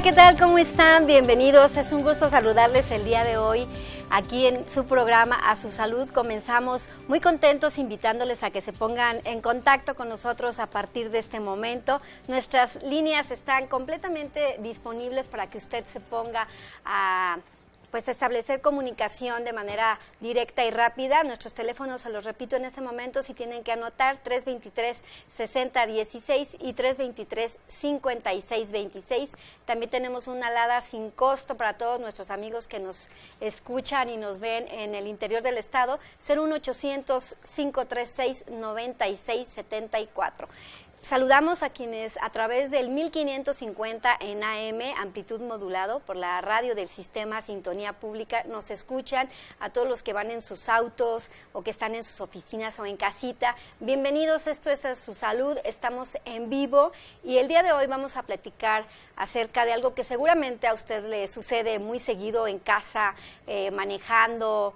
Hola, ¿qué tal? ¿Cómo están? Bienvenidos. Es un gusto saludarles el día de hoy aquí en su programa A Su Salud. Comenzamos muy contentos invitándoles a que se pongan en contacto con nosotros a partir de este momento. Nuestras líneas están completamente disponibles para que usted se ponga a establecer comunicación de manera directa y rápida. Nuestros teléfonos, se los repito en este momento, si tienen que anotar, 323-6016 y 323-5626. También tenemos una alada sin costo para todos nuestros amigos que nos escuchan y nos ven en el interior del estado, 01800-536-9674. Saludamos a quienes a través del 1550 en AM, amplitud modulado, por la radio del sistema Sintonía Pública, nos escuchan, a todos los que van en sus autos o que están en sus oficinas o en casita. Bienvenidos, esto es A Su Salud, estamos en vivo y el día de hoy vamos a platicar acerca de algo que seguramente a usted le sucede muy seguido en casa, manejando,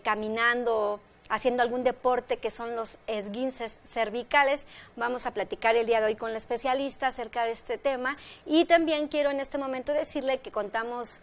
caminando, haciendo algún deporte, que son los esguinces cervicales. Vamos a platicar el día de hoy con la especialista acerca de este tema y también quiero en este momento decirle que contamos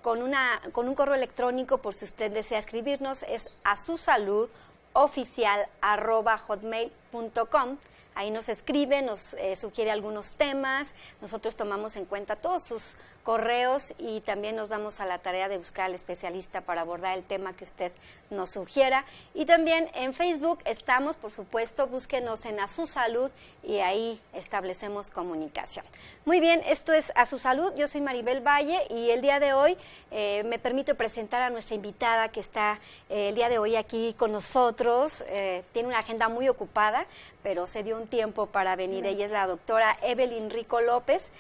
con un correo electrónico por si usted desea escribirnos, es asusaludoficial@hotmail.com. Ahí nos escribe, nos sugiere algunos temas, nosotros tomamos en cuenta todos sus correos y también nos damos a la tarea de buscar al especialista para abordar el tema que usted nos sugiera. Y también en Facebook estamos, por supuesto, búsquenos en A Su Salud y ahí establecemos comunicación. Muy bien, esto es A Su Salud, yo soy Maribel Valle y el día de hoy me permito presentar a nuestra invitada que está el día de hoy aquí con nosotros. Tiene una agenda muy ocupada, pero se dio un tiempo para venir. Gracias. Ella es la doctora Evelyn Rico López,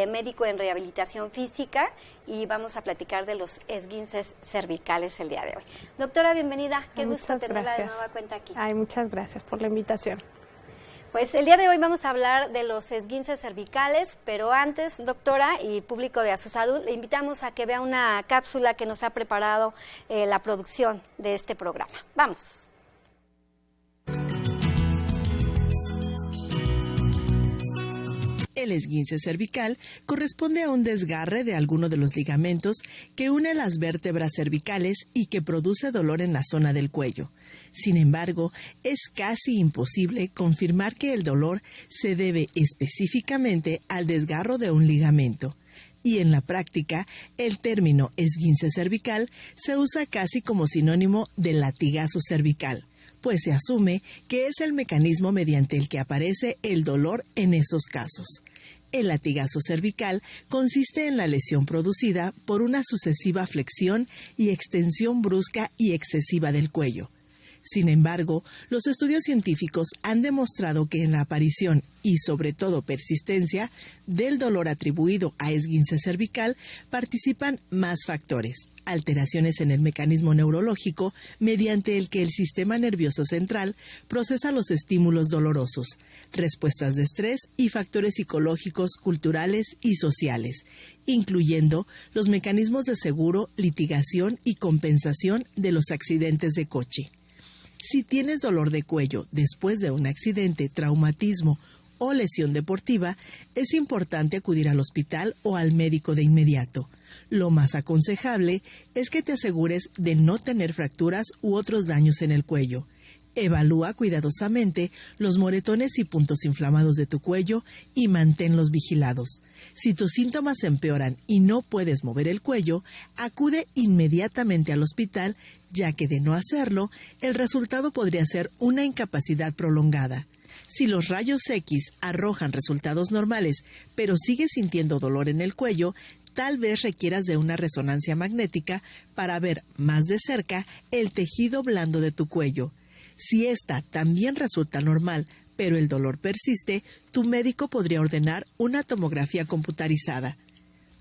médico en rehabilitación física, y vamos a platicar de los esguinces cervicales el día de hoy. Doctora, bienvenida. Qué gusto tenerla de nueva cuenta aquí. Ay, muchas gracias por la invitación. Pues el día de hoy vamos a hablar de los esguinces cervicales, pero antes, doctora y público de A Su Salud, le invitamos a que vea una cápsula que nos ha preparado la producción de este programa. Vamos. El esguince cervical corresponde a un desgarre de alguno de los ligamentos que une las vértebras cervicales y que produce dolor en la zona del cuello. Sin embargo, es casi imposible confirmar que el dolor se debe específicamente al desgarro de un ligamento. Y en la práctica, el término esguince cervical se usa casi como sinónimo de latigazo cervical, pues se asume que es el mecanismo mediante el que aparece el dolor en esos casos. El latigazo cervical consiste en la lesión producida por una sucesiva flexión y extensión brusca y excesiva del cuello. Sin embargo, los estudios científicos han demostrado que en la aparición y sobre todo persistencia del dolor atribuido a esguince cervical participan más factores: alteraciones en el mecanismo neurológico mediante el que el sistema nervioso central procesa los estímulos dolorosos, respuestas de estrés y factores psicológicos, culturales y sociales, incluyendo los mecanismos de seguro, litigación y compensación de los accidentes de coche. Si tienes dolor de cuello después de un accidente, traumatismo o lesión deportiva, es importante acudir al hospital o al médico de inmediato. Lo más aconsejable es que te asegures de no tener fracturas u otros daños en el cuello. Evalúa cuidadosamente los moretones y puntos inflamados de tu cuello y manténlos vigilados. Si tus síntomas empeoran y no puedes mover el cuello, acude inmediatamente al hospital, ya que de no hacerlo, el resultado podría ser una incapacidad prolongada. Si los rayos X arrojan resultados normales, pero sigues sintiendo dolor en el cuello, tal vez requieras de una resonancia magnética para ver más de cerca el tejido blando de tu cuello. Si esta también resulta normal, pero el dolor persiste, tu médico podría ordenar una tomografía computarizada.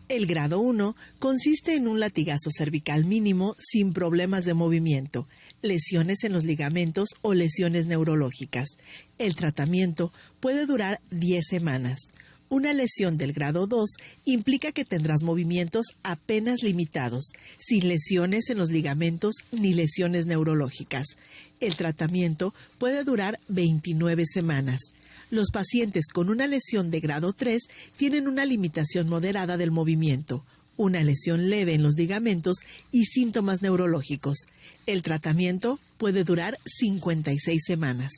El grado 1 consiste en un latigazo cervical mínimo sin problemas de movimiento, lesiones en los ligamentos o lesiones neurológicas. El tratamiento puede durar 10 semanas. Una lesión del grado 2 implica que tendrás movimientos apenas limitados, sin lesiones en los ligamentos ni lesiones neurológicas. El tratamiento puede durar 29 semanas. Los pacientes con una lesión de grado 3 tienen una limitación moderada del movimiento, una lesión leve en los ligamentos y síntomas neurológicos. El tratamiento puede durar 56 semanas.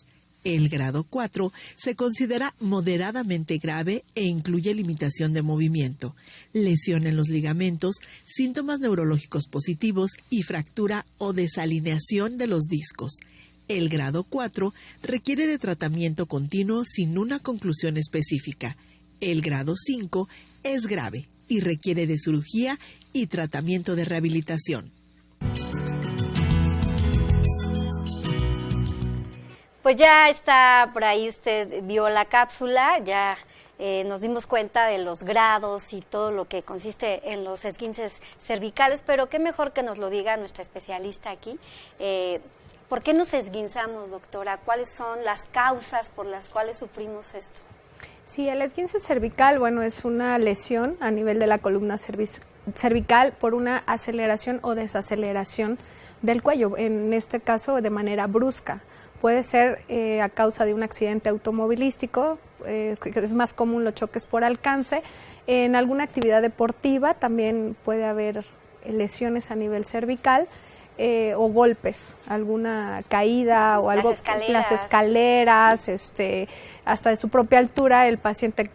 El grado 4 se considera moderadamente grave e incluye limitación de movimiento, lesión en los ligamentos, síntomas neurológicos positivos y fractura o desalineación de los discos. El grado 4 requiere de tratamiento continuo sin una conclusión específica. El grado 5 es grave y requiere de cirugía y tratamiento de rehabilitación. Pues ya está por ahí, usted vio la cápsula, ya nos dimos cuenta de los grados y todo lo que consiste en los esguinces cervicales, pero qué mejor que nos lo diga nuestra especialista aquí. ¿Por qué nos esguinzamos, doctora? ¿Cuáles son las causas por las cuales sufrimos esto? Sí, el esguince cervical, bueno, es una lesión a nivel de la columna cervical por una aceleración o desaceleración del cuello, en este caso de manera brusca. Puede ser a causa de un accidente automovilístico, que es más común los choques por alcance. En alguna actividad deportiva también puede haber lesiones a nivel cervical. O golpes, alguna caída o algo, las escaleras, hasta de su propia altura el paciente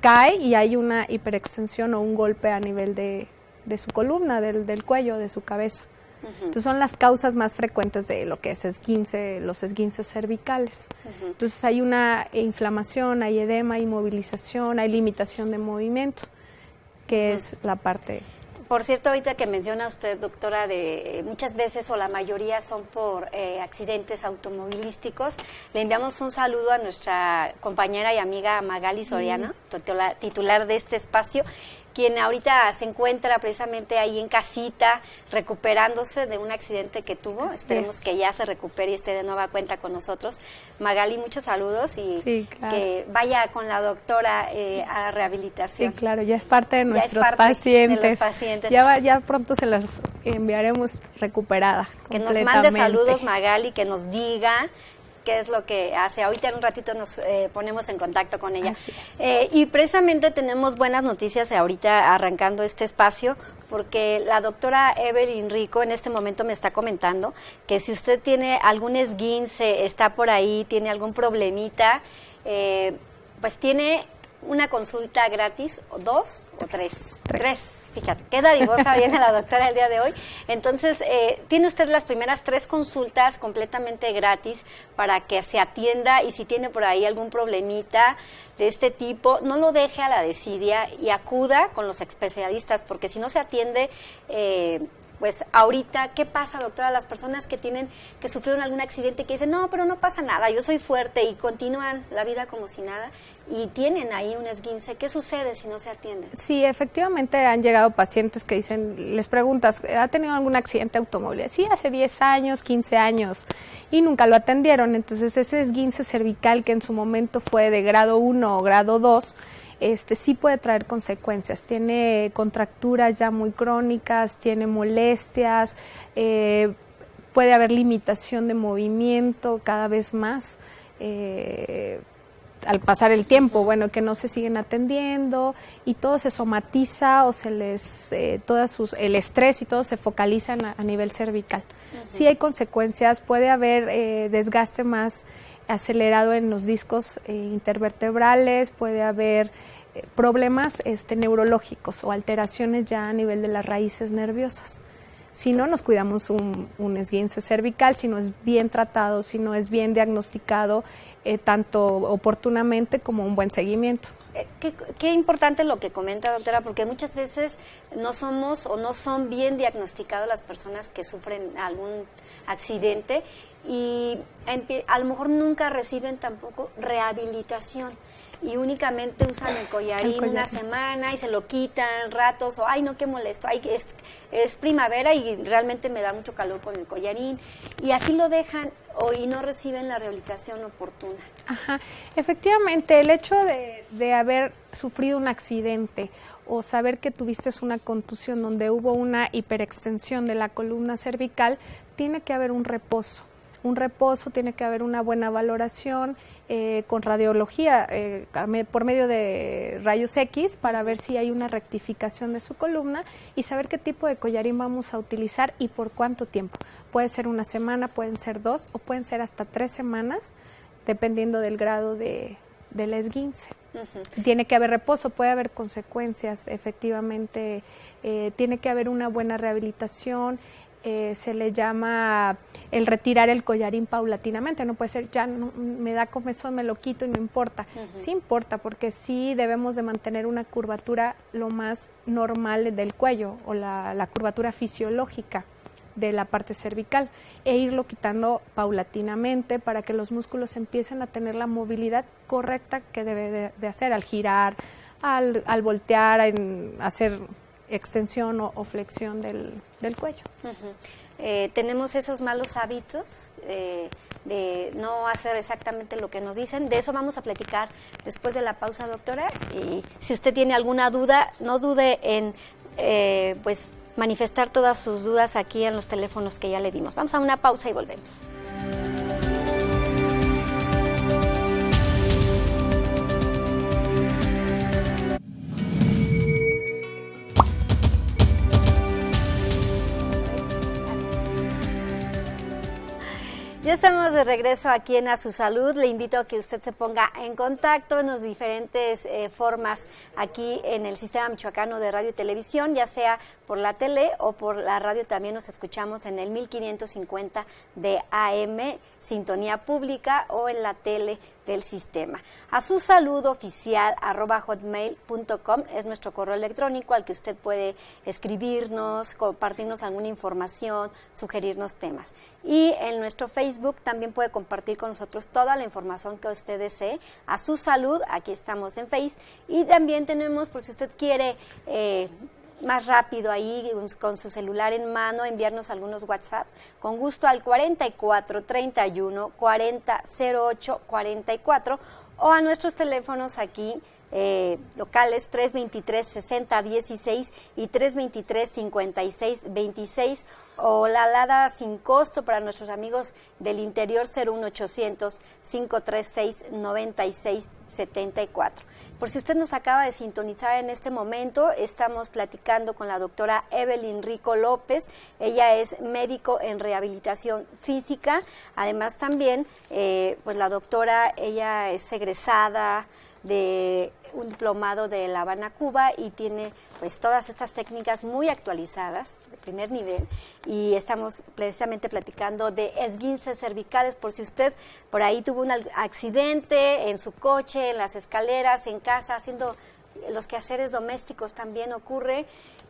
cae y hay una hiperextensión o un golpe a nivel de su columna, del cuello, de su cabeza. Entonces son las causas más frecuentes de lo que es los esguinces cervicales. Entonces hay una inflamación, hay edema, hay inmovilización, hay limitación de movimiento, que es la parte. Por cierto, ahorita que menciona usted, doctora, de muchas veces o la mayoría son por accidentes automovilísticos, le enviamos un saludo a nuestra compañera y amiga Magali Soriano, titular de este espacio, quien ahorita se encuentra precisamente ahí en casita, recuperándose de un accidente que tuvo. Esperemos que ya se recupere y esté de nueva cuenta con nosotros. Magali, muchos saludos y que vaya con la doctora a rehabilitación. Sí, claro, ya es parte de nuestros pacientes. De los pacientes. Ya pronto se las enviaremos recuperada. Que nos mande saludos, Magali, que nos diga qué es lo que hace. Ahorita en un ratito nos ponemos en contacto con ella. Y precisamente tenemos buenas noticias ahorita arrancando este espacio, porque la doctora Evelyn Rico en este momento me está comentando que si usted tiene algún esguince, está por ahí, tiene algún problemita, pues tiene una consulta gratis, o 2 o 3. 3. Fíjate, qué dadivosa viene la doctora el día de hoy. Entonces, tiene usted las primeras 3 consultas completamente gratis para que se atienda, y si tiene por ahí algún problemita de este tipo, no lo deje a la desidia y acuda con los especialistas, porque si no se atiende, pues ahorita, ¿qué pasa, doctora? Las personas que sufrieron algún accidente, que dicen, no, pero no pasa nada, yo soy fuerte, y continúan la vida como si nada, y tienen ahí un esguince. ¿Qué sucede si no se atienden? Sí, efectivamente han llegado pacientes que dicen, les preguntas, ¿ha tenido algún accidente automóvil? Sí, hace 10 años, 15 años, y nunca lo atendieron. Entonces ese esguince cervical, que en su momento fue de grado 1 o grado 2, sí puede traer consecuencias. Tiene contracturas ya muy crónicas, tiene molestias, puede haber limitación de movimiento cada vez más al pasar el tiempo, bueno, que no se siguen atendiendo y todo se somatiza o se les, el estrés y todo se focaliza a nivel cervical. Sí hay consecuencias, puede haber desgaste más acelerado en los discos intervertebrales, puede haber problemas neurológicos o alteraciones ya a nivel de las raíces nerviosas. Si no nos cuidamos un esguince cervical, si no es bien tratado, si no es bien diagnosticado, tanto oportunamente como un buen seguimiento. Qué importante lo que comenta, doctora, porque muchas veces no somos o no son bien diagnosticadas las personas que sufren algún accidente, y a lo mejor nunca reciben tampoco rehabilitación y únicamente usan el collarín una semana y se lo quitan ratos, o ay no, qué molesto, ay, es primavera y realmente me da mucho calor con el collarín, y así lo dejan y no reciben la rehabilitación oportuna. Ajá, efectivamente, el hecho de haber sufrido un accidente o saber que tuviste una contusión donde hubo una hiperextensión de la columna cervical, tiene que haber un reposo. un reposo, tiene que haber una buena valoración con radiología por medio de rayos X para ver si hay una rectificación de su columna y saber qué tipo de collarín vamos a utilizar y por cuánto tiempo. Puede ser una semana, pueden ser 2 o pueden ser hasta 3 semanas, dependiendo del grado del esguince. Tiene que haber reposo, puede haber consecuencias, efectivamente, tiene que haber una buena rehabilitación. Se le llama el retirar el collarín paulatinamente, no puede ser ya no, me da comezón, me lo quito y no importa. Sí importa, porque sí debemos de mantener una curvatura lo más normal del cuello o la curvatura fisiológica de la parte cervical e irlo quitando paulatinamente para que los músculos empiecen a tener la movilidad correcta que debe de hacer al girar, al voltear, hacer extensión o flexión del cuello. Tenemos esos malos hábitos de no hacer exactamente lo que nos dicen. De eso vamos a platicar después de la pausa, doctora. Y si usted tiene alguna duda, no dude en pues manifestar todas sus dudas aquí en los teléfonos que ya le dimos. Vamos a una pausa y volvemos. Ya estamos de regreso aquí en A Su Salud. Le invito a que usted se ponga en contacto en las diferentes formas aquí en el Sistema Michoacano de Radio y Televisión, ya sea por la tele o por la radio. También nos escuchamos en el 1550 de AM, sintonía pública, o en la tele del sistema. A Su Salud oficial @hotmail.com es nuestro correo electrónico al que usted puede escribirnos, compartirnos alguna información, sugerirnos temas. Y en nuestro Facebook también puede compartir con nosotros toda la información que usted desee. A Su Salud, aquí estamos en Face. Y también tenemos, por si usted quiere más rápido ahí con su celular en mano, enviarnos algunos WhatsApp, con gusto al 44 31 40 08 44 o a nuestros teléfonos aquí locales 323 60 16 y 323 56 26 o la alada sin costo para nuestros amigos del interior 01800 536 96 74. Por si usted nos acaba de sintonizar en este momento, estamos platicando con la doctora Evelyn Rico López. Ella es médico en rehabilitación física. Además también, pues la doctora, ella es egresada de un diplomado de La Habana, Cuba, y tiene pues todas estas técnicas muy actualizadas de primer nivel, y estamos precisamente platicando de esguinces cervicales por si usted por ahí tuvo un accidente en su coche, en las escaleras, en casa, haciendo los quehaceres domésticos también ocurre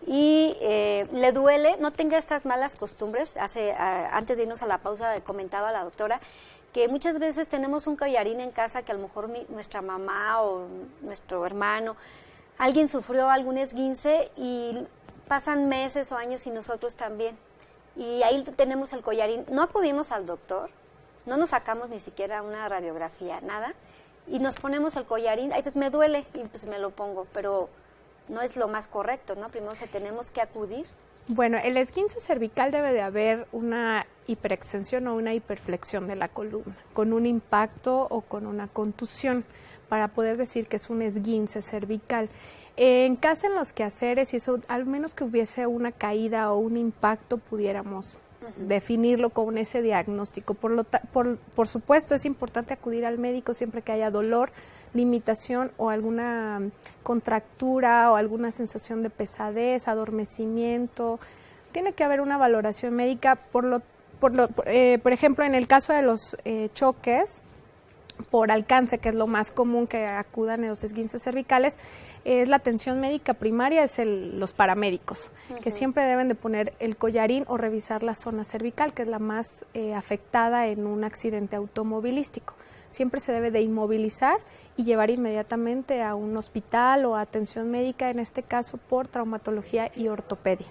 y le duele. No tenga estas malas costumbres. Antes de irnos a la pausa comentaba la doctora que muchas veces tenemos un collarín en casa que a lo mejor nuestra mamá o nuestro hermano, alguien sufrió algún esguince y pasan meses o años y nosotros también. Y ahí tenemos el collarín. No acudimos al doctor, no nos sacamos ni siquiera una radiografía, nada, y nos ponemos el collarín. Ay, pues me duele y pues me lo pongo, pero no es lo más correcto, ¿no? Primero tenemos que acudir. Bueno, el esguince cervical debe de haber una hiperextensión o una hiperflexión de la columna, con un impacto o con una contusión, para poder decir que es un esguince cervical. En casa, en los quehaceres, y eso, al menos que hubiese una caída o un impacto, pudiéramos definirlo con ese diagnóstico. Por supuesto, es importante acudir al médico siempre que haya dolor, limitación o alguna contractura o alguna sensación de pesadez, adormecimiento. Tiene que haber una valoración médica. Por ejemplo, en el caso de los choques por alcance, que es lo más común que acudan en los esguinces cervicales, es la atención médica primaria, es los paramédicos, que siempre deben de poner el collarín o revisar la zona cervical, que es la más afectada en un accidente automovilístico. Siempre se debe de inmovilizar y llevar inmediatamente a un hospital o a atención médica, en este caso por traumatología y ortopedia.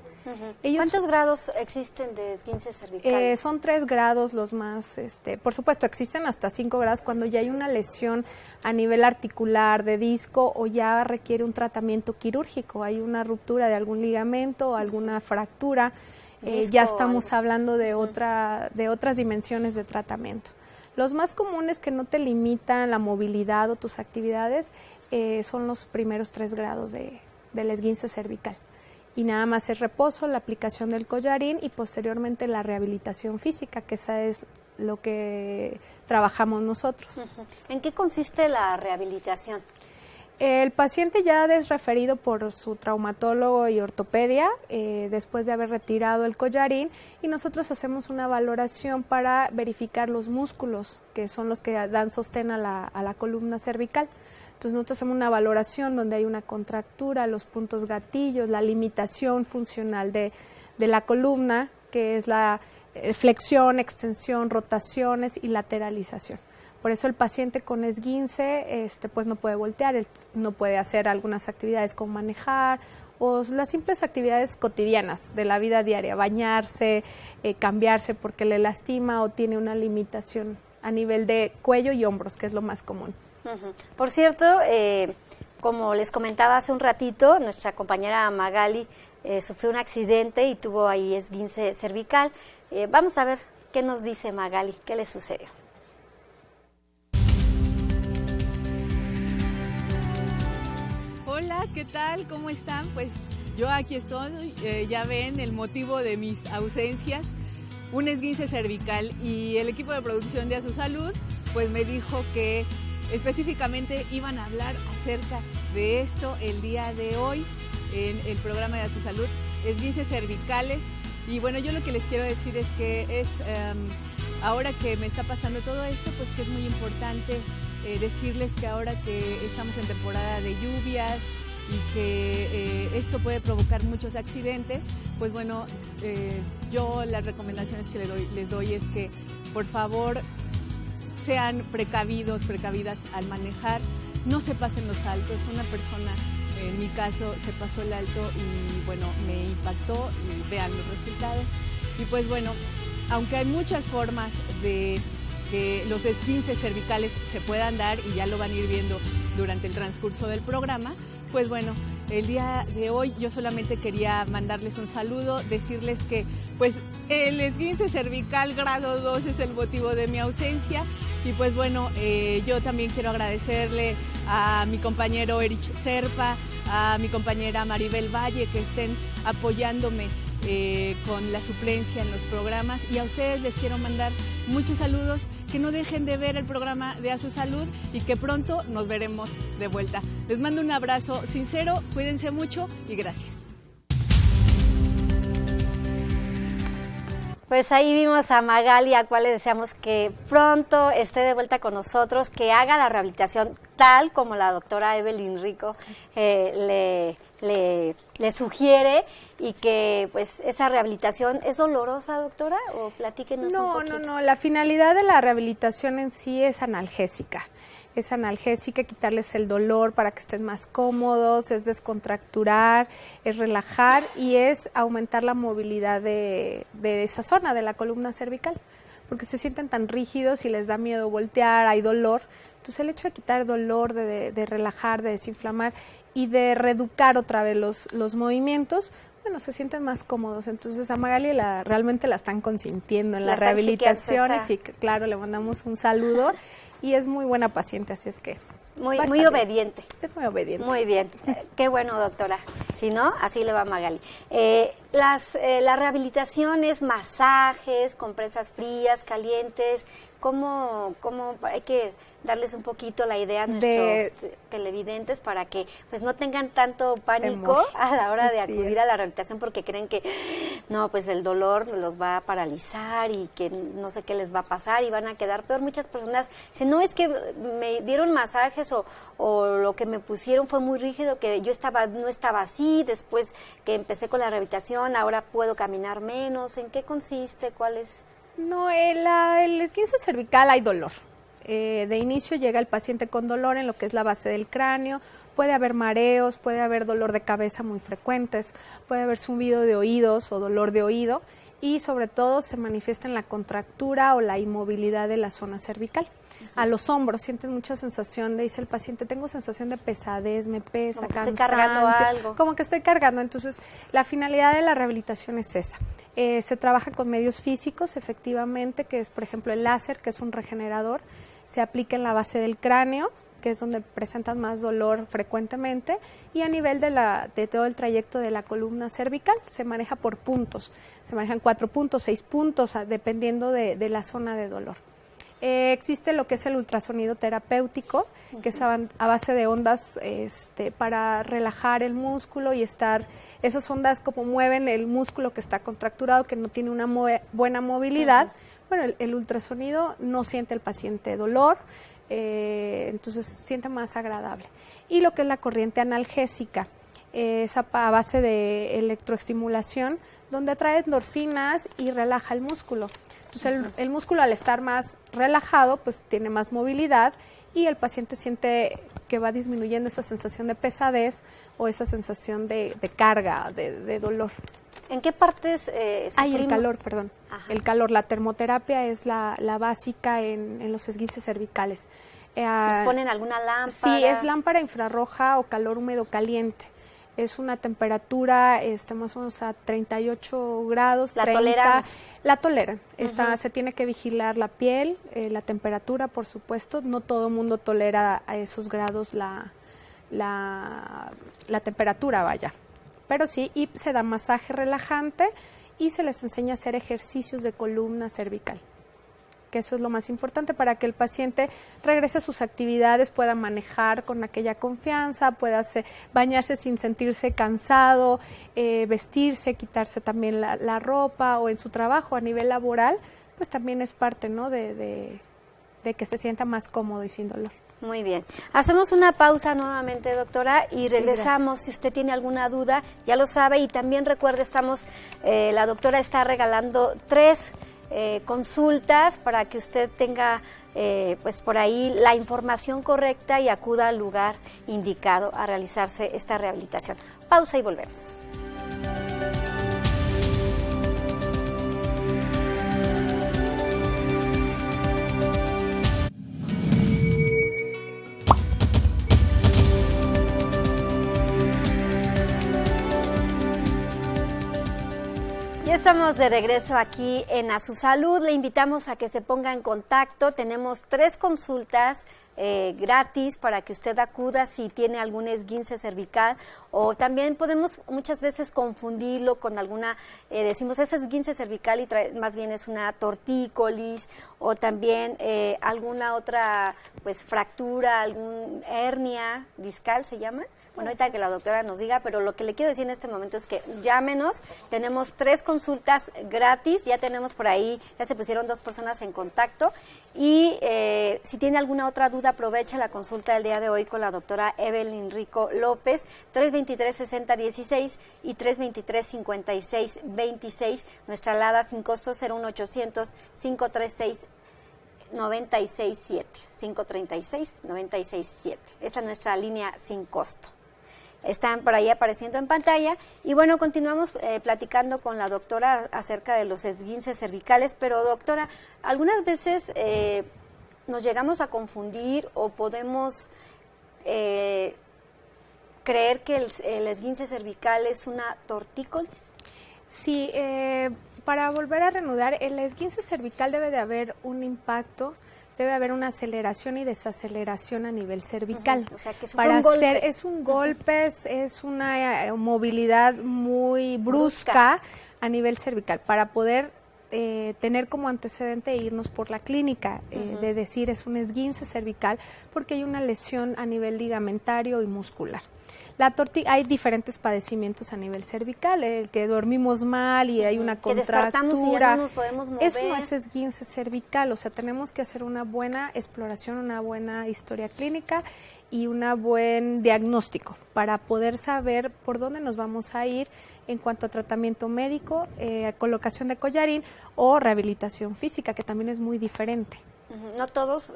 ¿Cuántos grados existen de esguince cervical? Son 3 grados los más, por supuesto existen hasta 5 grados cuando ya hay una lesión a nivel articular, de disco, o ya requiere un tratamiento quirúrgico, hay una ruptura de algún ligamento o alguna fractura. ya estamos hablando de otras dimensiones de tratamiento. Los más comunes que no te limitan la movilidad o tus actividades son los primeros 3 grados del esguince cervical. Y nada más es reposo, la aplicación del collarín y posteriormente la rehabilitación física, que esa es lo que trabajamos nosotros. ¿En qué consiste la rehabilitación? El paciente ya es referido por su traumatólogo y ortopedia después de haber retirado el collarín, y nosotros hacemos una valoración para verificar los músculos, que son los que dan sostén a la columna cervical. Entonces nosotros hacemos una valoración donde hay una contractura, los puntos gatillos, la limitación funcional de la columna, que es la flexión, extensión, rotaciones y lateralización. Por eso el paciente con esguince pues no puede voltear, él no puede hacer algunas actividades como manejar o las simples actividades cotidianas de la vida diaria, bañarse, cambiarse porque le lastima o tiene una limitación a nivel de cuello y hombros, que es lo más común. Por cierto, como les comentaba hace un ratito, nuestra compañera Magali sufrió un accidente y tuvo ahí esguince cervical. Vamos a ver qué nos dice Magali, qué le sucedió. Hola, ¿qué tal? ¿Cómo están? Pues yo aquí estoy, ya ven el motivo de mis ausencias, un esguince cervical, y el equipo de producción de A Su Salud pues me dijo que específicamente iban a hablar acerca de esto el día de hoy en el programa de A Su Salud, esguinces cervicales. Y bueno, yo lo que les quiero decir es que ahora que me está pasando todo esto, pues que es muy importante decirles que ahora que estamos en temporada de lluvias y que esto puede provocar muchos accidentes, pues bueno, yo las recomendaciones que les doy es que por favor sean precavidos, precavidas al manejar, no se pasen los altos. Una persona, en mi caso, se pasó el alto y bueno, me impactó, y vean los resultados. Y pues bueno, aunque hay muchas formas de que los esguinces cervicales se puedan dar, y ya lo van a ir viendo durante el transcurso del programa, pues bueno, el día de hoy yo solamente quería mandarles un saludo, decirles que pues el esguince cervical grado 2 es el motivo de mi ausencia. Y pues bueno, yo también quiero agradecerle a mi compañero Erich Serpa, a mi compañera Maribel Valle, que estén apoyándome con la suplencia en los programas, y a ustedes les quiero mandar muchos saludos, que no dejen de ver el programa de A Su Salud y que pronto nos veremos de vuelta. Les mando un abrazo sincero, cuídense mucho y gracias. Pues ahí vimos a Magali, a cual le deseamos que pronto esté de vuelta con nosotros, que haga la rehabilitación tal como la doctora Evelyn Rico le sugiere, y que pues esa rehabilitación es dolorosa, doctora, o platíquenos un poquito. No, la finalidad de la rehabilitación en sí es analgésica. Es analgésica, quitarles el dolor para que estén más cómodos, es descontracturar, es relajar y es aumentar la movilidad de esa zona de la columna cervical, porque se sienten tan rígidos y les da miedo voltear, hay dolor. Entonces el hecho de quitar dolor, de relajar, de desinflamar y de reeducar otra vez los movimientos, bueno, se sienten más cómodos. Entonces a Magali realmente la están consintiendo en la rehabilitación, y sí, claro, le mandamos un saludo. Y es muy buena paciente, así es que... Muy obediente. Es muy obediente. Muy bien. Qué bueno, doctora. Si no, así le va a Magali. La rehabilitación es masajes, compresas frías, calientes. ¿Cómo hay que darles un poquito la idea a nuestros televidentes para que pues no tengan tanto pánico a la hora de acudir a la rehabilitación, porque creen que no, pues el dolor los va a paralizar y que no sé qué les va a pasar y van a quedar peor? Muchas personas dicen, no, es que me dieron masajes o lo que me pusieron fue muy rígido, que yo no estaba así, después que empecé con la rehabilitación ahora puedo caminar menos. ¿En qué consiste? ¿Cuál es? No, el esguince cervical hay dolor. De inicio llega el paciente con dolor en lo que es la base del cráneo, puede haber mareos, puede haber dolor de cabeza muy frecuentes, puede haber zumbido de oídos o dolor de oído, y sobre todo se manifiesta en la contractura o la inmovilidad de la zona cervical. a los hombros, sienten mucha sensación, le dice el paciente, tengo sensación de pesadez, me pesa, como que cansancio, estoy cargando algo. como que estoy cargando. Entonces, la finalidad de la rehabilitación es esa. Se trabaja con medios físicos, efectivamente, que es, por ejemplo, el láser, que es un regenerador, se aplica en la base del cráneo, que es donde presentan más dolor frecuentemente, y a nivel de todo el trayecto de la columna cervical se maneja por puntos, se manejan 4 puntos, 6 puntos, dependiendo de la zona de dolor. Existe lo que es el ultrasonido terapéutico, que es a base de ondas para relajar el músculo y esas ondas como mueven el músculo que está contracturado, que no tiene una buena movilidad. Bueno, el ultrasonido no siente el paciente dolor, entonces siente más agradable. Y lo que es la corriente analgésica, es a base de electroestimulación, donde atrae endorfinas y relaja el músculo. Entonces el músculo, al estar más relajado, pues tiene más movilidad y el paciente siente que va disminuyendo esa sensación de pesadez o esa sensación de carga, de dolor. ¿En qué partes sufrimos? El calor, perdón. Ajá. El calor, la termoterapia es la básica en los esguinces cervicales. ¿Nos ponen alguna lámpara? Sí, es lámpara infrarroja o calor húmedo caliente. Es una temperatura más o menos a 38 grados. ¿La 30. toleramos? La toleran. Se tiene que vigilar la piel, la temperatura, por supuesto. No todo el mundo tolera a esos grados la temperatura, vaya. Pero sí, y se da masaje relajante y se les enseña a hacer ejercicios de columna cervical, que eso es lo más importante para que el paciente regrese a sus actividades, pueda manejar con aquella confianza, pueda bañarse sin sentirse cansado, vestirse, quitarse también la ropa, o en su trabajo a nivel laboral, pues también es parte, ¿no?, de que se sienta más cómodo y sin dolor. Muy bien. Hacemos una pausa nuevamente, doctora, y regresamos. Sí, si usted tiene alguna duda, ya lo sabe. Y también recuerde, la doctora está regalando 3 consultas para que usted tenga pues por ahí la información correcta y acuda al lugar indicado a realizarse esta rehabilitación. Pausa y volvemos. Ya estamos de regreso aquí en A Su Salud. Le invitamos a que se ponga en contacto. Tenemos 3 consultas gratis para que usted acuda si tiene algún esguince cervical, o también podemos muchas veces confundirlo con alguna, decimos es esguince cervical y más bien es una tortícolis, o también alguna otra pues fractura, algún hernia discal se llama. Bueno, ahorita que la doctora nos diga, pero lo que le quiero decir en este momento es que llámenos, tenemos 3 consultas gratis, ya tenemos por ahí, ya se pusieron 2 personas en contacto, y si tiene alguna otra duda, aprovecha la consulta del día de hoy con la doctora Evelyn Rico López, 323-6016 y 323-5626, nuestra alada sin costo 01800-536 967, 536-967. Esta es nuestra línea sin costo. Están por ahí apareciendo en pantalla. Y bueno, continuamos platicando con la doctora acerca de los esguinces cervicales. Pero doctora, algunas veces nos llegamos a confundir o podemos creer que el esguince cervical es una tortícolis. Sí, para volver a reanudar, el esguince cervical debe de haber un impacto, debe haber una aceleración y desaceleración a nivel cervical. O sea, que es para un golpe. es un golpe, es una movilidad muy brusca a nivel cervical, para poder tener como antecedente irnos por la clínica, de decir es un esguince cervical porque hay una lesión a nivel ligamentario y muscular. Hay diferentes padecimientos a nivel cervical, el que dormimos mal y hay una contractura. Y ya no nos podemos mover. Eso no es esguince cervical, o sea, tenemos que hacer una buena exploración, una buena historia clínica y un buen diagnóstico para poder saber por dónde nos vamos a ir en cuanto a tratamiento médico, colocación de collarín o rehabilitación física, que también es muy diferente. No todos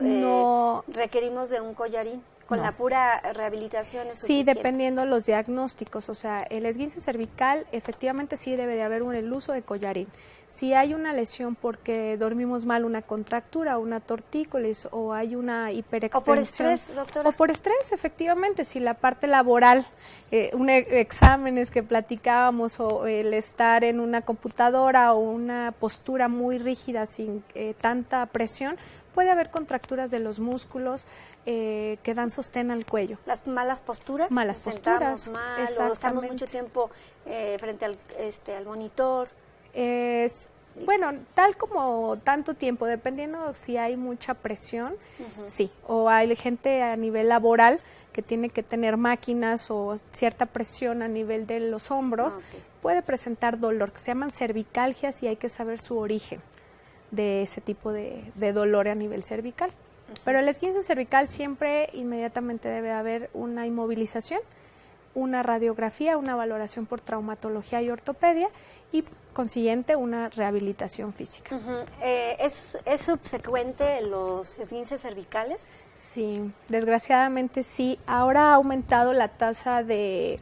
requerimos de un collarín. ¿Con No. la pura rehabilitación es Sí, suficiente? dependiendo de los diagnósticos. O sea, el esguince cervical efectivamente sí debe de haber el uso de collarín. Si hay una lesión porque dormimos mal, una contractura, una tortícolis o hay una hiperextensión. ¿O por estrés, doctora? O por estrés, efectivamente. Si la parte laboral, exámenes que platicábamos o el estar en una computadora o una postura muy rígida sin tanta presión, puede haber contracturas de los músculos que dan sostén al cuello. Las malas posturas. Malas nos sentamos posturas, mal, o exactamente. estamos mucho tiempo frente al monitor. Bueno, tal como tanto tiempo, dependiendo si hay mucha presión, sí, o hay gente a nivel laboral que tiene que tener máquinas o cierta presión a nivel de los hombros, puede presentar dolor, que se llaman cervicalgias y hay que saber su origen de ese tipo de dolor a nivel cervical. Pero el esguince cervical siempre inmediatamente debe haber una inmovilización, una radiografía, una valoración por traumatología y ortopedia y consiguiente una rehabilitación física. ¿Es subsecuente los esguinces cervicales? Sí, desgraciadamente sí. Ahora ha aumentado la tasa de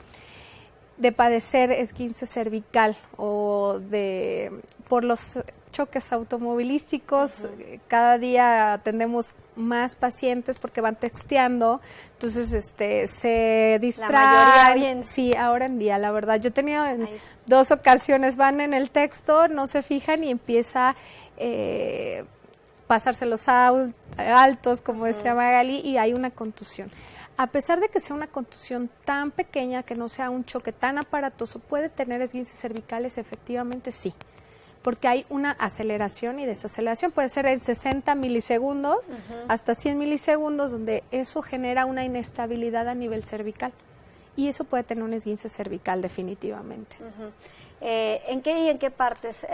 padecer esguince cervical o por los choques automovilísticos. Cada día atendemos más pacientes porque van texteando, entonces se distraen. La mayoría bien. Sí, ahora en día, la verdad. Yo he tenido en 2 ocasiones, van en el texto, no se fijan y empieza pasarse los altos, como decía Magali, y hay una contusión. A pesar de que sea una contusión tan pequeña, que no sea un choque tan aparatoso, ¿puede tener esguinces cervicales? Efectivamente sí, porque hay una aceleración y desaceleración, puede ser en 60 milisegundos hasta 100 milisegundos, donde eso genera una inestabilidad a nivel cervical y eso puede tener un esguince cervical definitivamente. ¿En qué partes?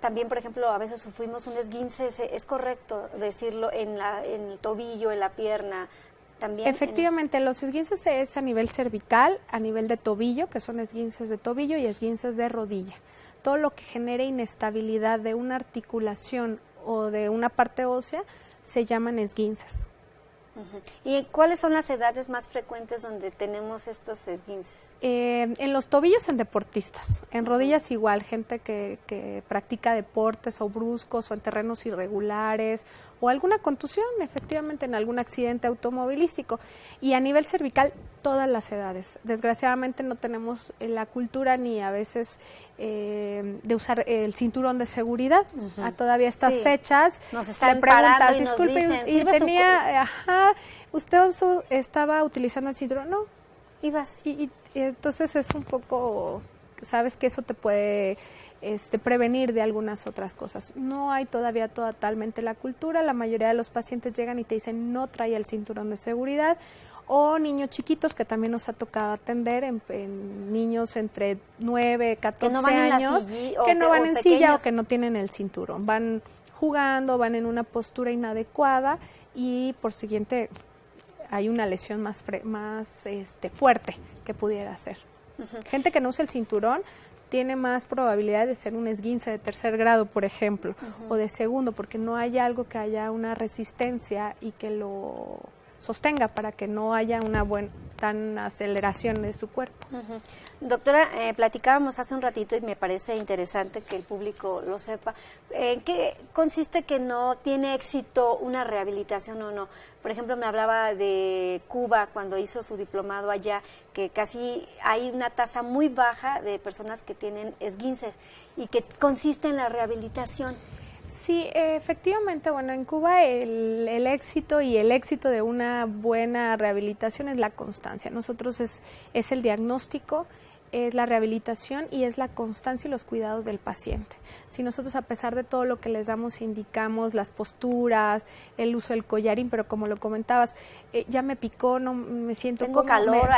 También, por ejemplo, a veces sufrimos un esguince, ¿es correcto decirlo en el tobillo, en la pierna? También efectivamente, los esguinces es a nivel cervical, a nivel de tobillo, que son esguinces de tobillo y esguinces de rodilla. Todo lo que genere inestabilidad de una articulación o de una parte ósea se llaman esguinces. ¿Y cuáles son las edades más frecuentes donde tenemos estos esguinces? En los tobillos en deportistas, en rodillas igual, gente que practica deportes o bruscos o en terrenos irregulares o alguna contusión, efectivamente en algún accidente automovilístico. Y a nivel cervical, todas las edades. Desgraciadamente no tenemos la cultura ni a veces de usar el cinturón de seguridad. A todavía estas fechas nos están le preguntas, parando y disculpe, nos dicen, y tenía, ¿usted estaba utilizando el cinturón? No. ¿Ibas? Y entonces es un poco, sabes que eso te puede prevenir de algunas otras cosas. No hay todavía totalmente la cultura, la mayoría de los pacientes llegan y te dicen no trae el cinturón de seguridad, o niños chiquitos que también nos ha tocado atender, en niños entre 9, 14 años, que no van en silla o que no tienen el cinturón, van jugando, van en una postura inadecuada y por siguiente hay una lesión más fuerte que pudiera ser. Gente que no usa el cinturón tiene más probabilidad de ser un esguince de 3er grado, por ejemplo, o de segundo, porque no hay algo que haya una resistencia y que lo sostenga para que no haya una tan aceleración de su cuerpo. Doctora, platicábamos hace un ratito y me parece interesante que el público lo sepa. ¿En qué consiste que no tiene éxito una rehabilitación o no? Por ejemplo, me hablaba de Cuba cuando hizo su diplomado allá, que casi hay una tasa muy baja de personas que tienen esguinces y que consiste en la rehabilitación. Sí, efectivamente, bueno, en Cuba el éxito y el éxito de una buena rehabilitación es la constancia. Nosotros es el diagnóstico, es la rehabilitación y es la constancia y los cuidados del paciente. Si nosotros, a pesar de todo lo que les damos, indicamos las posturas, el uso del collarín, pero como lo comentabas, ya me picó, no me siento tengo calor,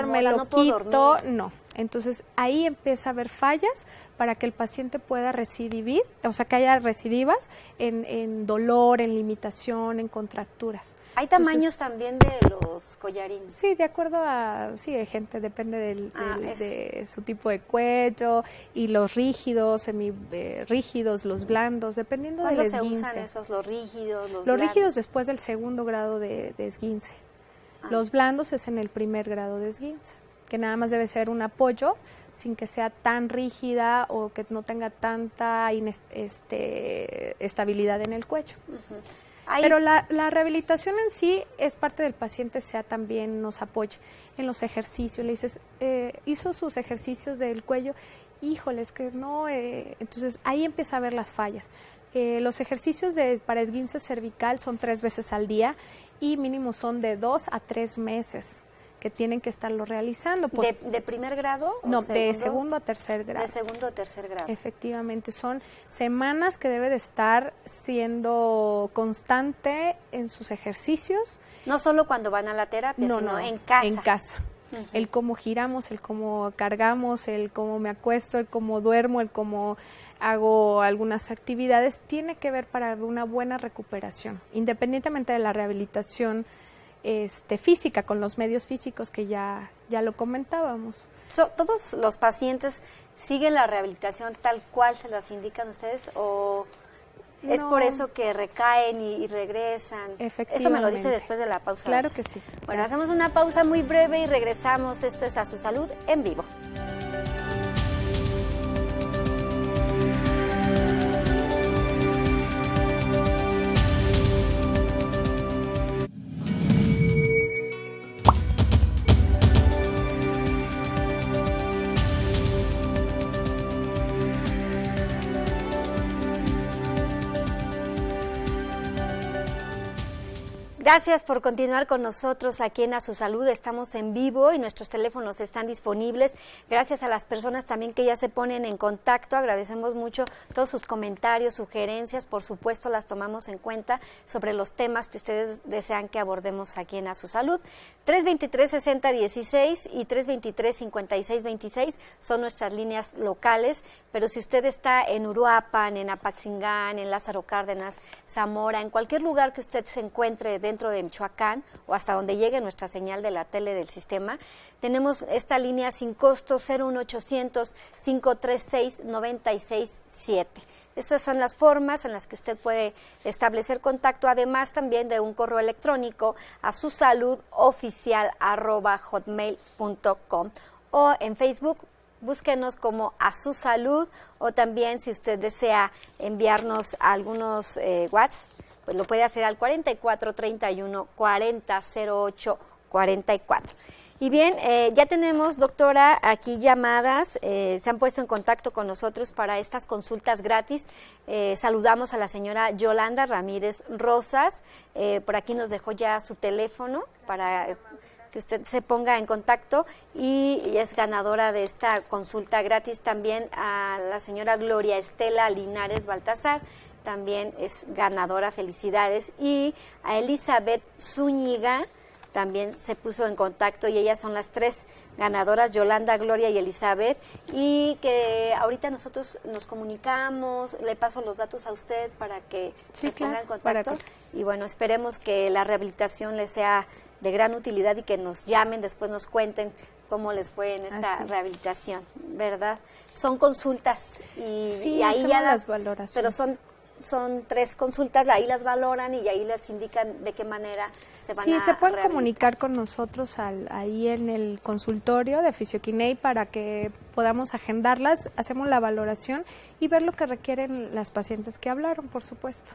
me lo quito, no. Entonces ahí empieza a haber fallas para que el paciente pueda recidivar, o sea, que haya recidivas en dolor, en limitación, en contracturas. ¿Hay tamaños también de los collarines? Sí, de acuerdo hay gente, depende de su tipo de cuello y los rígidos, semirrígidos, los blandos, dependiendo del esguince. ¿Cuándo se usan esos, los rígidos, los rígidos después del 2º grado de esguince. Los blandos es en el primer grado de esguince, que nada más debe ser un apoyo sin que sea tan rígida o que no tenga tanta estabilidad en el cuello. Pero la rehabilitación en sí es parte del paciente, también nos apoya en los ejercicios. Le dices, hizo sus ejercicios del cuello, híjole, es que no, entonces ahí empieza a ver las fallas. Los ejercicios para esguince cervical son 3 veces al día y mínimo son de 2 a 3 meses que tienen que estarlo realizando. Pues, ¿De primer grado? No, de segundo a tercer grado. De segundo a tercer grado. Efectivamente, son semanas que debe de estar siendo constante en sus ejercicios. No solo cuando van a la terapia, sino en casa. En casa. El cómo giramos, el cómo cargamos, el cómo me acuesto, el cómo duermo, el cómo hago algunas actividades, tiene que ver para una buena recuperación, independientemente de la rehabilitación física, con los medios físicos que ya lo comentábamos. ¿Todos los pacientes siguen la rehabilitación tal cual se las indican ustedes o es por eso que recaen y regresan? Eso me lo dice después de la pausa. Claro que sí. Bueno, hacemos una pausa muy breve y regresamos. Esto es A Su Salud en vivo. Gracias por continuar con nosotros aquí en A Su Salud. Estamos en vivo y nuestros teléfonos están disponibles. Gracias a las personas también que ya se ponen en contacto. Agradecemos mucho todos sus comentarios, sugerencias. Por supuesto, las tomamos en cuenta sobre los temas que ustedes desean que abordemos aquí en A Su Salud. 323-6016 y 323-5626 son nuestras líneas locales. Pero si usted está en Uruapan, en Apatzingán, en Lázaro Cárdenas, Zamora, en cualquier lugar que usted se encuentre dentro de Michoacán o hasta donde llegue nuestra señal de la tele del sistema, tenemos esta línea sin costo 01800-536-967. Estas son las formas en las que usted puede establecer contacto, además también de un correo electrónico a susaludoficial@hotmail.com o en Facebook. Búsquenos como A Su Salud o también si usted desea enviarnos algunos WhatsApp, pues lo puede hacer al 4431-4008-44. Y bien, ya tenemos, doctora, aquí llamadas, se han puesto en contacto con nosotros para estas consultas gratis. Saludamos a la señora Yolanda Ramírez Rosas, por aquí nos dejó ya su teléfono para que usted se ponga en contacto y es ganadora de esta consulta gratis. También a la señora Gloria Estela Linares Baltasar, también es ganadora, felicidades. Y a Elizabeth Zúñiga también se puso en contacto y ellas son las 3 ganadoras, Yolanda, Gloria y Elizabeth, y que ahorita nosotros nos comunicamos, le paso los datos a usted para que se ponga en contacto y bueno, esperemos que la rehabilitación les sea de gran utilidad y que nos llamen, después nos cuenten cómo les fue en esta rehabilitación, ¿verdad? Son consultas y ahí ya las valoraciones. Pero son 3 consultas, ahí las valoran y ahí les indican de qué manera se van a se pueden comunicar con nosotros ahí en el consultorio de Fisioquinei para que podamos agendarlas, hacemos la valoración y ver lo que requieren las pacientes que hablaron, por supuesto.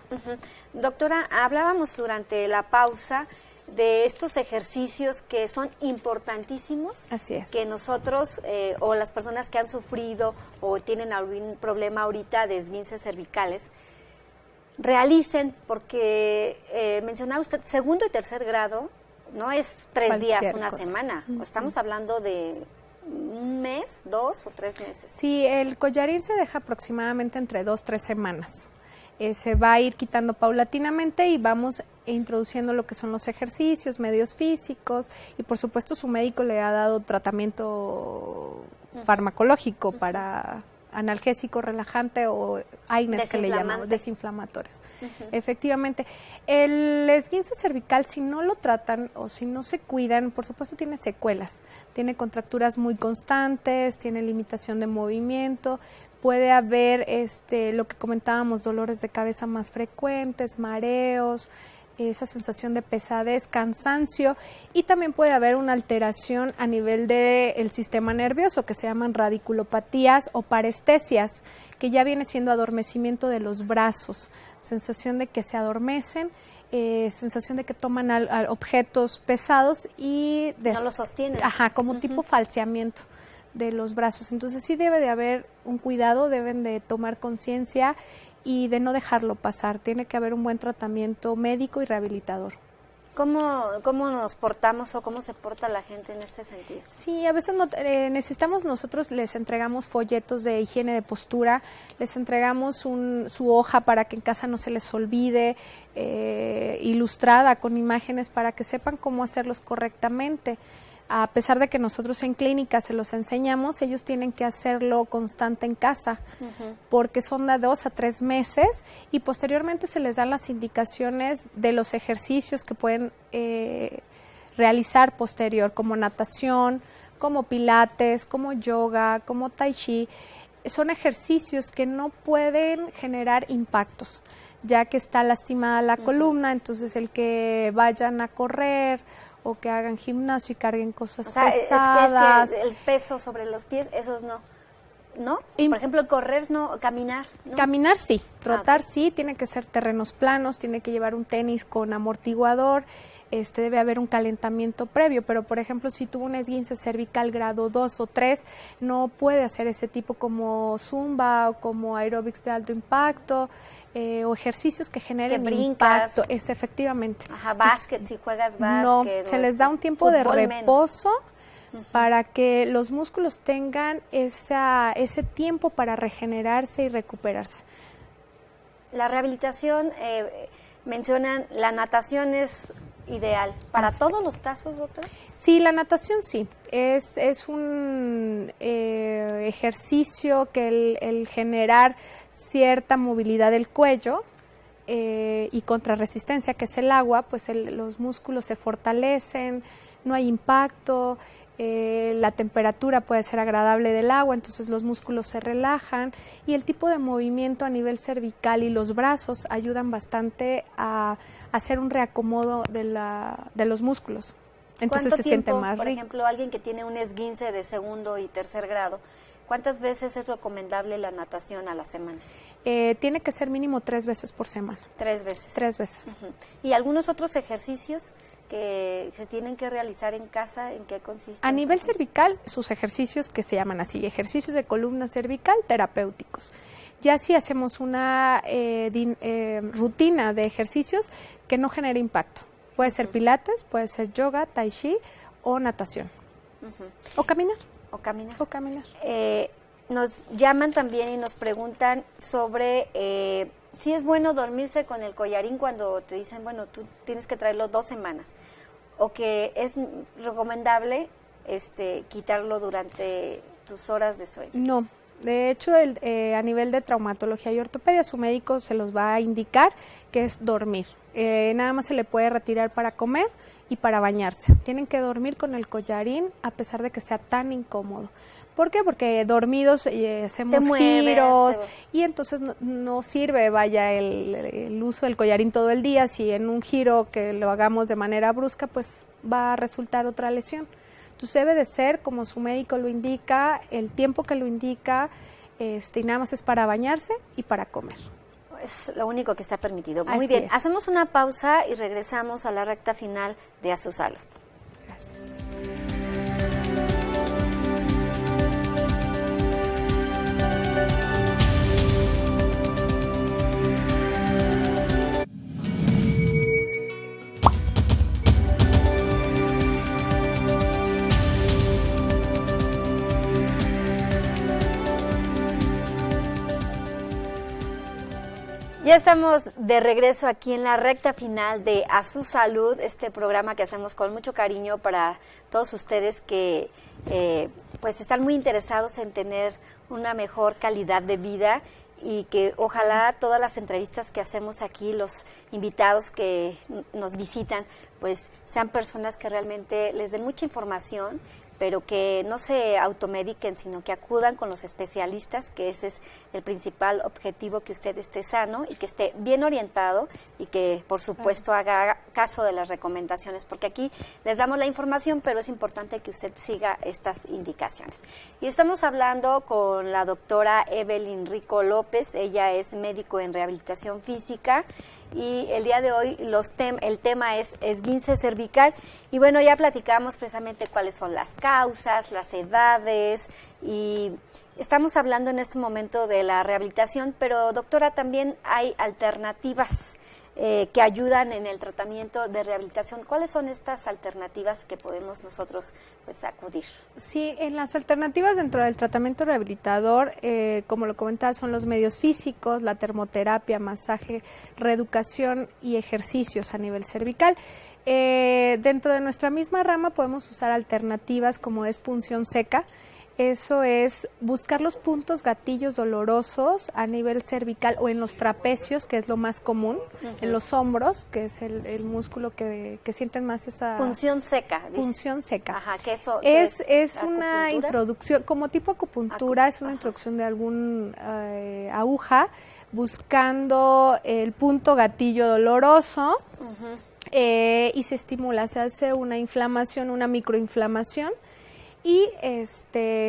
Doctora, hablábamos durante la pausa de estos ejercicios que son importantísimos. Así es. Que nosotros o las personas que han sufrido o tienen algún problema ahorita de esguinces cervicales realicen, porque mencionaba usted segundo y tercer grado, no es 3 días, una semana, estamos hablando de un mes, 2 o 3 meses. Sí, el collarín se deja aproximadamente entre 2-3 semanas. Se va a ir quitando paulatinamente y vamos introduciendo lo que son los ejercicios, medios físicos y por supuesto su médico le ha dado tratamiento farmacológico para analgésico, relajante o AINES que le llamamos, desinflamatorios. Efectivamente, el esguince cervical, si no lo tratan o si no se cuidan, por supuesto tiene secuelas, tiene contracturas muy constantes, tiene limitación de movimiento, puede haber lo que comentábamos, dolores de cabeza más frecuentes, mareos, esa sensación de pesadez, cansancio, y también puede haber una alteración a nivel del sistema nervioso que se llaman radiculopatías o parestesias, que ya viene siendo adormecimiento de los brazos, sensación de que se adormecen, sensación de que toman objetos pesados y no los sostienen. Ajá, como tipo falseamiento de los brazos. Entonces sí debe de haber un cuidado, deben de tomar conciencia y de no dejarlo pasar. Tiene que haber un buen tratamiento médico y rehabilitador. ¿Cómo nos portamos o cómo se porta la gente en este sentido? Sí, a veces necesitamos, nosotros les entregamos folletos de higiene de postura, les entregamos su hoja para que en casa no se les olvide, ilustrada con imágenes para que sepan cómo hacerlos correctamente. A pesar de que nosotros en clínica se los enseñamos, ellos tienen que hacerlo constante en casa, porque son de 2 a 3 meses y posteriormente se les dan las indicaciones de los ejercicios que pueden realizar posterior, como natación, como pilates, como yoga, como tai chi. Son ejercicios que no pueden generar impactos, ya que está lastimada la columna, entonces el que vayan a correr o que hagan gimnasio y carguen cosas pesadas. Es que el peso sobre los pies, esos no. ¿No? Por ejemplo, correr no, caminar no. Caminar sí, trotar sí, tiene que ser terrenos planos, tiene que llevar un tenis con amortiguador, debe haber un calentamiento previo, pero por ejemplo, si tuvo un esguince cervical grado 2 o 3, no puede hacer ese tipo como zumba o como aeróbics de alto impacto, o ejercicios que generen impacto. Es efectivamente. Ajá, básquet, si juegas básquet. No, se les da un tiempo de reposo para que los músculos tengan ese tiempo para regenerarse y recuperarse. La rehabilitación, mencionan, la natación es ideal. ¿Para todos los casos, doctora? Sí, la natación sí. Es un ejercicio que el generar cierta movilidad del cuello y contrarresistencia, que es el agua, pues los músculos se fortalecen, no hay impacto, la temperatura puede ser agradable del agua, entonces los músculos se relajan y el tipo de movimiento a nivel cervical y los brazos ayudan bastante a hacer un reacomodo de los músculos. Entonces se siente más rico. Por ejemplo, alguien que tiene un esguince de 2º y 3er grado, ¿cuántas veces es recomendable la natación a la semana? Tiene que ser mínimo 3 veces por semana. 3 veces. 3 veces. ¿Y algunos otros ejercicios que se tienen que realizar en casa? ¿En qué consiste? A nivel cervical, sus ejercicios que se llaman así, ejercicios de columna cervical terapéuticos. Ya si hacemos una rutina de ejercicios que no genere impacto. Puede ser pilates, puede ser yoga, tai chi o natación. O caminar. Nos llaman también y nos preguntan sobre si es bueno dormirse con el collarín cuando te dicen, bueno, tú tienes que traerlo 2 semanas, o que es recomendable quitarlo durante tus horas de sueño. No. De hecho, a nivel de traumatología y ortopedia, su médico se los va a indicar que es dormir. Nada más se le puede retirar para comer y para bañarse. Tienen que dormir con el collarín a pesar de que sea tan incómodo. ¿Por qué? Porque dormidos hacemos giros y entonces no sirve, vaya, el uso del collarín todo el día. Si en un giro que lo hagamos de manera brusca, pues va a resultar otra lesión. Entonces debe de ser como su médico lo indica, el tiempo que lo indica, y nada más es para bañarse y para comer. Es lo único que está permitido. Muy bien, hacemos una pausa y regresamos a la recta final de A Su Salud. Gracias. Ya estamos de regreso aquí en la recta final de A Su Salud, este programa que hacemos con mucho cariño para todos ustedes que pues están muy interesados en tener una mejor calidad de vida y que ojalá todas las entrevistas que hacemos aquí, los invitados que nos visitan, pues sean personas que realmente les den mucha información pero que no se automediquen, sino que acudan con los especialistas, que ese es el principal objetivo, que usted esté sano y que esté bien orientado y que, por supuesto, haga caso de las recomendaciones, porque aquí les damos la información, pero es importante que usted siga estas indicaciones. Y estamos hablando con la doctora Evelyn Rico López. Ella es médico en rehabilitación física y el día de hoy el tema es esguince cervical. Y bueno, ya platicamos precisamente cuáles son las causas, las edades, y estamos hablando en este momento de la rehabilitación, pero doctora, también hay alternativas que ayudan en el tratamiento de rehabilitación. ¿Cuáles son estas alternativas que podemos nosotros acudir? Sí, en las alternativas dentro del tratamiento rehabilitador, como lo comentaba, son los medios físicos, la termoterapia, masaje, reeducación y ejercicios a nivel cervical. Dentro de nuestra misma rama podemos usar alternativas como es punción seca. Eso es buscar los puntos gatillos dolorosos a nivel cervical o en los trapecios, que es lo más común, en los hombros, que es el músculo que sienten más esa... Punción seca. Punción seca. Ajá, que eso es una introducción, como tipo acupuntura, es una introducción de algún aguja, buscando el punto gatillo doloroso, y se estimula, se hace una inflamación, una microinflamación, y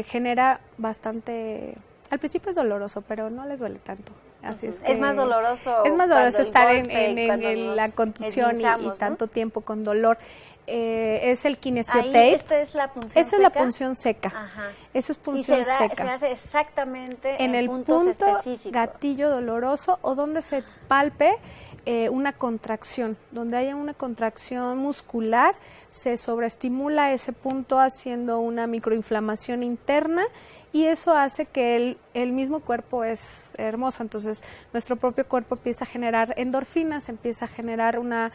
genera bastante, al principio es doloroso, pero no les duele tanto. Así es más doloroso. Es más doloroso estar en la contusión y tanto tiempo con dolor. Es el kinesiotape. ¿Esta es la punción seca? Esa es la punción seca. Ajá. Esa es punción seca. Se hace exactamente en el punto específicos. Gatillo doloroso o donde se palpe una contracción, donde haya una contracción muscular, se sobreestimula ese punto haciendo una microinflamación interna y eso hace que el mismo cuerpo es hermoso. Entonces, nuestro propio cuerpo empieza a generar endorfinas, empieza a generar una,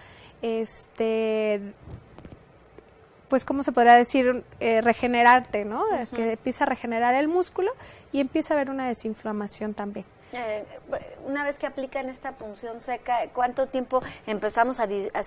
pues, ¿cómo se podría decir? Regenerarte, ¿no? Que empieza a regenerar el músculo y empieza a haber una desinflamación también. Una vez que aplican esta punción seca, ¿cuánto tiempo se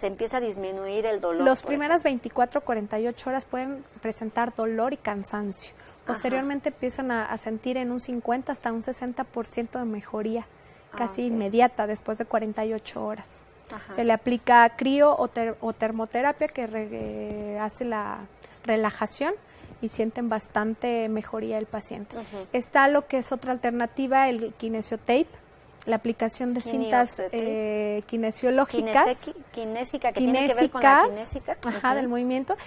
empieza a disminuir el dolor? Las primeras 24 48 horas pueden presentar dolor y cansancio. Posteriormente empiezan a sentir en un 50 hasta un 60% de mejoría, casi inmediata, después de 48 horas. Se le aplica crío o termoterapia que hace la relajación y sienten bastante mejoría el paciente. Está lo que es otra alternativa, el kinesiotape, la aplicación de cintas kinesiológicas. Kinésica, que tiene que ver con la kinésica. Del movimiento,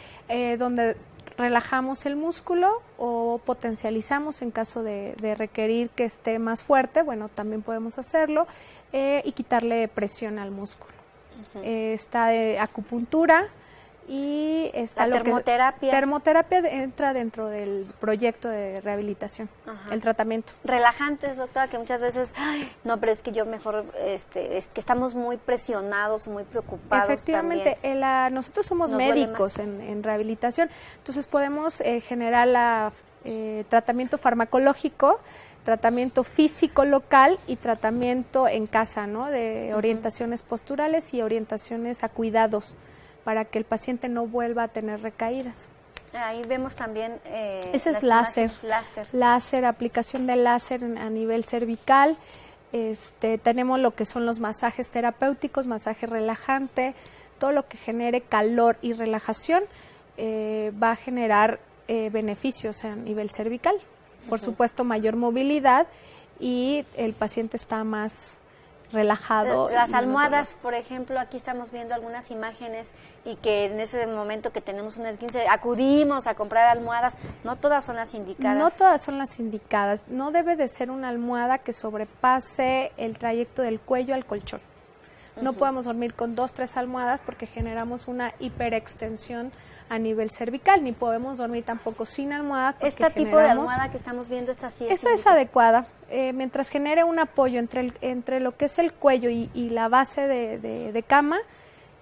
donde relajamos el músculo o potencializamos en caso de requerir que esté más fuerte, bueno, también podemos hacerlo, y quitarle presión al músculo. Está de acupuntura, y está la termoterapia. Termoterapia entra dentro del proyecto de rehabilitación, el tratamiento. Relajantes, doctora, que muchas veces, no, pero es que yo mejor, es que estamos muy presionados, muy preocupados. Efectivamente, nosotros somos médicos en rehabilitación, entonces podemos generar tratamiento farmacológico, tratamiento físico local y tratamiento en casa, ¿no? De orientaciones posturales y orientaciones a cuidados, para que el paciente no vuelva a tener recaídas. Ahí vemos también... ese es láser, aplicación de láser a nivel cervical. Tenemos lo que son los masajes terapéuticos, masaje relajante, todo lo que genere calor y relajación va a generar beneficios a nivel cervical. Por supuesto, mayor movilidad y el paciente está más relajado. Las almohadas, por ejemplo, aquí estamos viendo algunas imágenes y que en ese momento que tenemos un esguince acudimos a comprar almohadas. No todas son las indicadas. No todas son las indicadas. No debe de ser una almohada que sobrepase el trayecto del cuello al colchón. No podemos dormir con 2, 3 almohadas porque generamos una hiperextensión a nivel cervical, ni podemos dormir tampoco sin almohada. Este tipo de almohada que estamos viendo, esta sí es adecuada. Mientras genere un apoyo entre lo que es el cuello y la base de cama,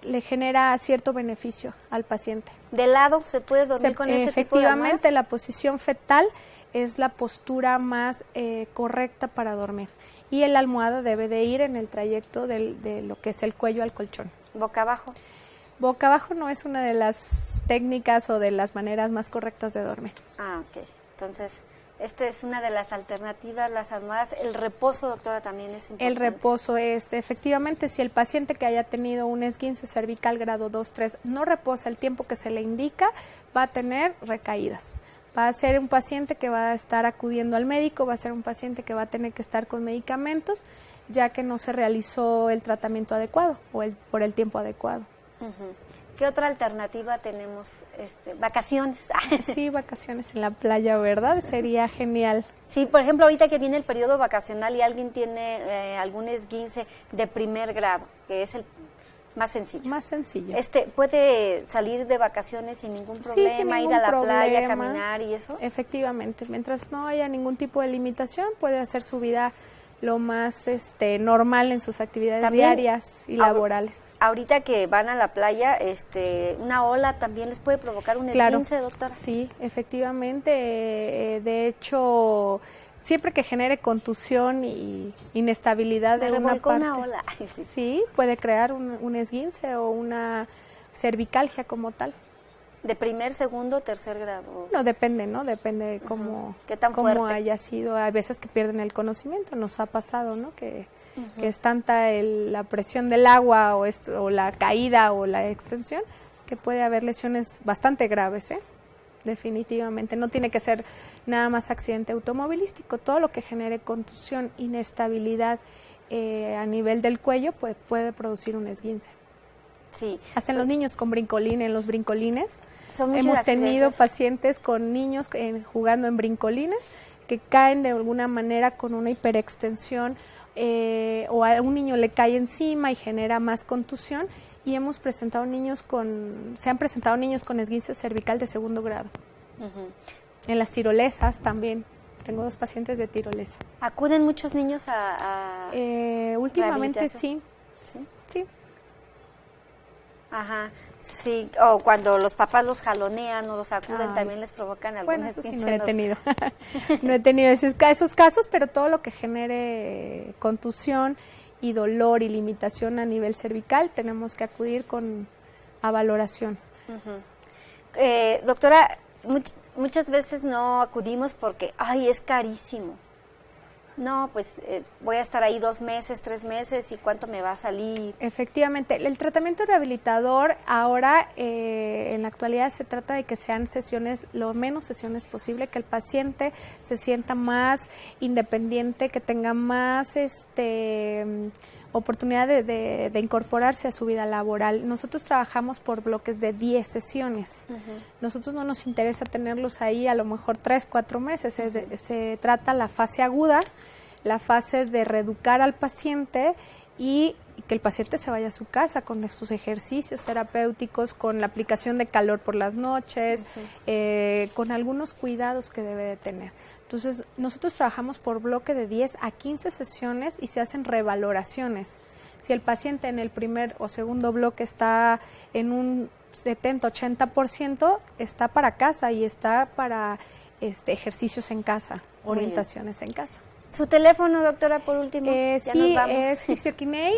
le genera cierto beneficio al paciente. ¿De lado se puede dormir con ese tipo de almohadas? Efectivamente, la posición fetal es la postura más correcta para dormir. Y la almohada debe de ir en el trayecto de lo que es el cuello al colchón. ¿Boca abajo? Boca abajo no es una de las técnicas o de las maneras más correctas de dormir. Ah, ok. Entonces, esta es una de las alternativas, las almohadas. El reposo, doctora, también es importante. El reposo es, efectivamente, si el paciente que haya tenido un esguince cervical grado 2, 3 no reposa el tiempo que se le indica, va a tener recaídas. Va a ser un paciente que va a estar acudiendo al médico, va a ser un paciente que va a tener que estar con medicamentos, ya que no se realizó el tratamiento adecuado o por el tiempo adecuado. Uh-huh. ¿Qué otra alternativa tenemos? Vacaciones. Sí, vacaciones en la playa, ¿verdad? Sería genial. Sí, por ejemplo, ahorita que viene el periodo vacacional y alguien tiene algún esguince de primer grado, que es el más sencillo. Más sencillo. ¿Puede salir de vacaciones sin ningún problema, sí, sin ningún ir a la problema. playa, caminar y eso? Efectivamente, mientras no haya ningún tipo de limitación, puede hacer su vida lo más normal en sus actividades también, diarias y laborales. Ahorita que van a la playa, una ola también les puede provocar un esguince, doctora. Sí, efectivamente. De hecho, siempre que genere contusión y inestabilidad de una parte, una ola. Ay, sí, puede crear un esguince o una cervicalgia como tal. ¿De primer, segundo, tercer grado? No, depende, ¿no? Depende de cómo, ¿Qué tan cómo fuerte? haya sido. Hay veces que pierden el conocimiento, nos ha pasado, ¿no? Que es tanta la presión del agua o la caída o la extensión que puede haber lesiones bastante graves, ¿eh? Definitivamente. No tiene que ser nada más accidente automovilístico. Todo lo que genere contusión, inestabilidad a nivel del cuello puede producir un esguince. Sí. Hasta en los niños con brincolín, en los brincolines. Hemos tenido pacientes con niños jugando en brincolines que caen de alguna manera con una hiperextensión o a un niño le cae encima y genera más contusión, y se han presentado niños con esguince cervical de segundo grado. En las tirolesas también. Tengo 2 pacientes de tirolesa. ¿Acuden muchos niños últimamente sí. Sí. Ajá, sí, o cuando los papás los jalonean o los acuden, también les provocan algún esguince. Bueno, eso sí no he tenido. No he tenido esos casos, pero todo lo que genere contusión y dolor y limitación a nivel cervical, tenemos que acudir a valoración. Doctora, muchas veces no acudimos porque, es carísimo. No, pues voy a estar ahí 2 meses, 3 meses, ¿y cuánto me va a salir? Efectivamente, el tratamiento rehabilitador ahora, en la actualidad, se trata de que sean sesiones, lo menos sesiones posible, que el paciente se sienta más independiente, que tenga más oportunidad de incorporarse a su vida laboral. Nosotros trabajamos por bloques de 10 sesiones. Nosotros no nos interesa tenerlos ahí a lo mejor 3, 4 meses. Se trata la fase aguda, la fase de reeducar al paciente y que el paciente se vaya a su casa con sus ejercicios terapéuticos, con la aplicación de calor por las noches, con algunos cuidados que debe de tener. Entonces, nosotros trabajamos por bloque de 10 a 15 sesiones y se hacen revaloraciones. Si el paciente en el primer o segundo bloque está en un 70-80%, está para casa y está para ejercicios en casa, orientaciones en casa. ¿Su teléfono, doctora, por último? Sí, es Fisiokine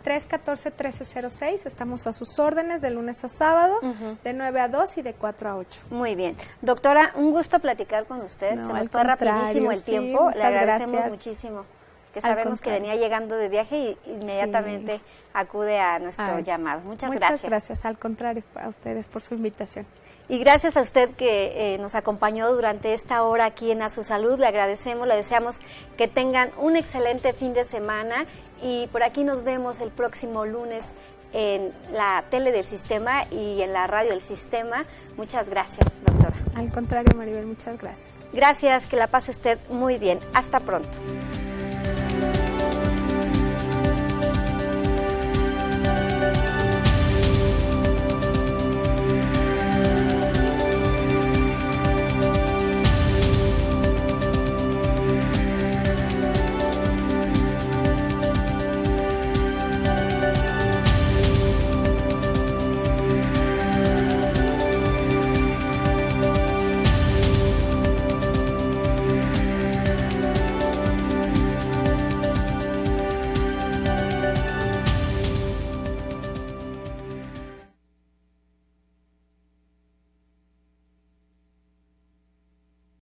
314-1306. Estamos a sus órdenes de lunes a sábado, de 9 a 2 y de 4 a 8. Muy bien. Doctora, un gusto platicar con usted. Se nos fue rapidísimo el tiempo. Le agradecemos muchísimo. Que sabemos que venía llegando de viaje y inmediatamente acude a nuestro llamado. Muchas gracias. Muchas gracias. Al contrario, a ustedes por su invitación. Y gracias a usted que nos acompañó durante esta hora aquí en A Su Salud. Le agradecemos, le deseamos que tengan un excelente fin de semana y por aquí nos vemos el próximo lunes en la tele del Sistema y en la radio del Sistema. Muchas gracias, doctora. Al contrario, Maribel, muchas gracias. Gracias, que la pase usted muy bien. Hasta pronto.